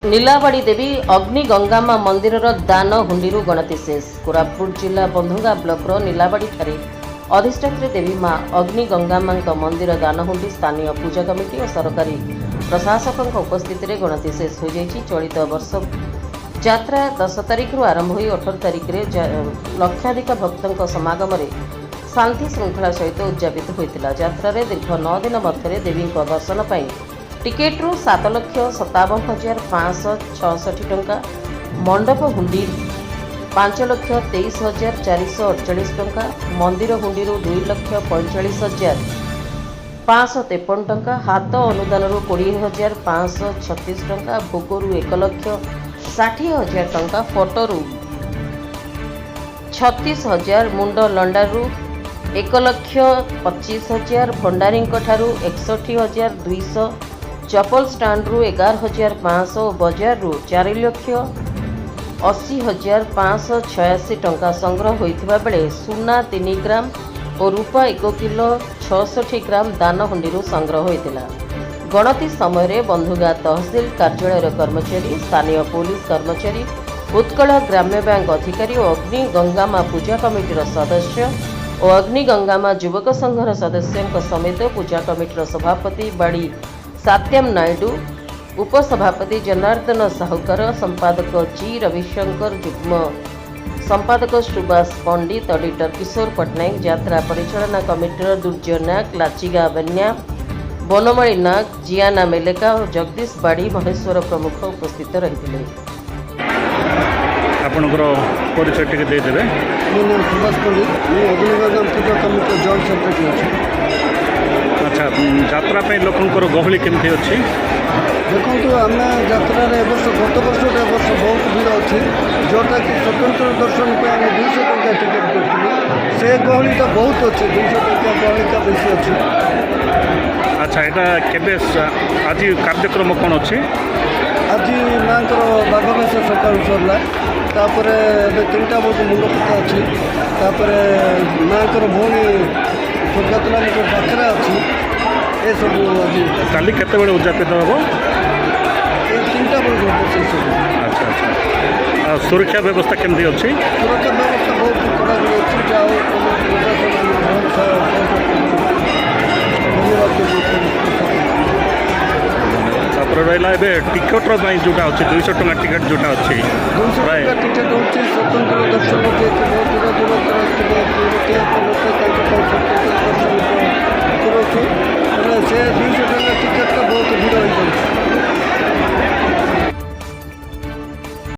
नीलावाड़ी देवी अग्नि गंगामा मंदिर दान हुंडी गणति शेष। कोरापुट जिला बंधुगा ब्लॉक नीलावाड़ी ठारे अधिष्ठात्री देवी मां अग्नि गंगामा मंदिर दान हुंडी स्थानीय पूजा कमिटी और सरकारी प्रशासकों उपस्थित गणति शेष हो जाइछि। चलित वर्ष यात्रा 10 तारिख आरंभ हो 18 तारिख लक्षाधिक भक्तों समागम शांति श्रृंखला सहित उद्यापित होता। यात्रा दीर्घ 9 दिन मध्य देवी दर्शन पर टिकेट रु 7,57,566 टंका, मंडप हुंडी 5,23,448 टंका, मंदिर हुंडी 2,45,553 टंका, हाथ अनुदान 20,536 टंका, भोग रु 1,60,000 टंका, फोटो रु 36,000, मुंड लंडा रु 1,25,000, भंडारी 61,200, चपल स्टाण्ड रु 11,500, बजार रु 4,80,586 टंका संग्रह होइथिबा बेले सुना 3 ग्राम और रूपा 1 किलो 66 ग्राम दान हुंडी संग्रह होइतिला। गणति समय बंधुगा तहसील कार्यालय कर्मचारी, स्थानीय पुलिस कर्मचारी, उत्कल ग्राम्य बैंक अधिकारी और अग्नि गंगामा पूजा कमिटीर सदस्य और अग्नि गंगामा युवक संघर सदस्यों समेत पूजा कमिटीर सभापति बाड़ी सत्यम नायडू, उपसभापति जनार्दन साहुकार, संपादक जी रविशंकर, युग्म संपादक सुभाष पंडित, ऑडिटर किशोर पट्टनायक, यात्रा परिचालना कमिटीर दुर्जय नायक, लाचिगा बन्या, बनमाली नाग, जियाना मेलेका और जगदीश बाड़ी महेश्वर प्रमुख उपस्थित रही। आपणकर परिचय टिके दे देबे। मो नाम सुभाष पंडित, मो अग्निगंगा पूजा कमिटी जॉइंट सेक्रेटरी अछि। अच्छा, यात्रा पे लोकंकर गहली केमती अछि? देखो आम यात्रा वर्ष गत वर्ष वर्ष बहुत भीड़ अच्छी, जोटा कि स्वतंत्र दर्शन पे आम 200 टंका टिकेट करूँ, से गहली तो बहुत अच्छी, 200 टंका गहली का बेसी अच्छी। अच्छा, यहाँ केबे आज कार्यक्रम कौन अच्छी? आज माँ बाबास सकाल सरला, तापर 3टा बजे मुंडपता अच्छी, तापर माँ भौणी स्वर्गतला पाखरा अच्छी। ये सब आज काली केते बेले उद्यापित हम? 3टा बजे सब। अच्छा अच्छा, सुरक्षा व्यवस्था केमती अच्छी? सुरक्षा व्यवस्था बहुत कड़ा अच्छी। जाओ तापर रहा है टिकट जोटा अच्छी 200 टंका टिकट जोटा अच्छी 200 टंका टिकेट होची स्वतंत्र दर्शन जे बहुत दूर दूर से 200 टंका टिकेट का बहुत भीड़ हो जाए।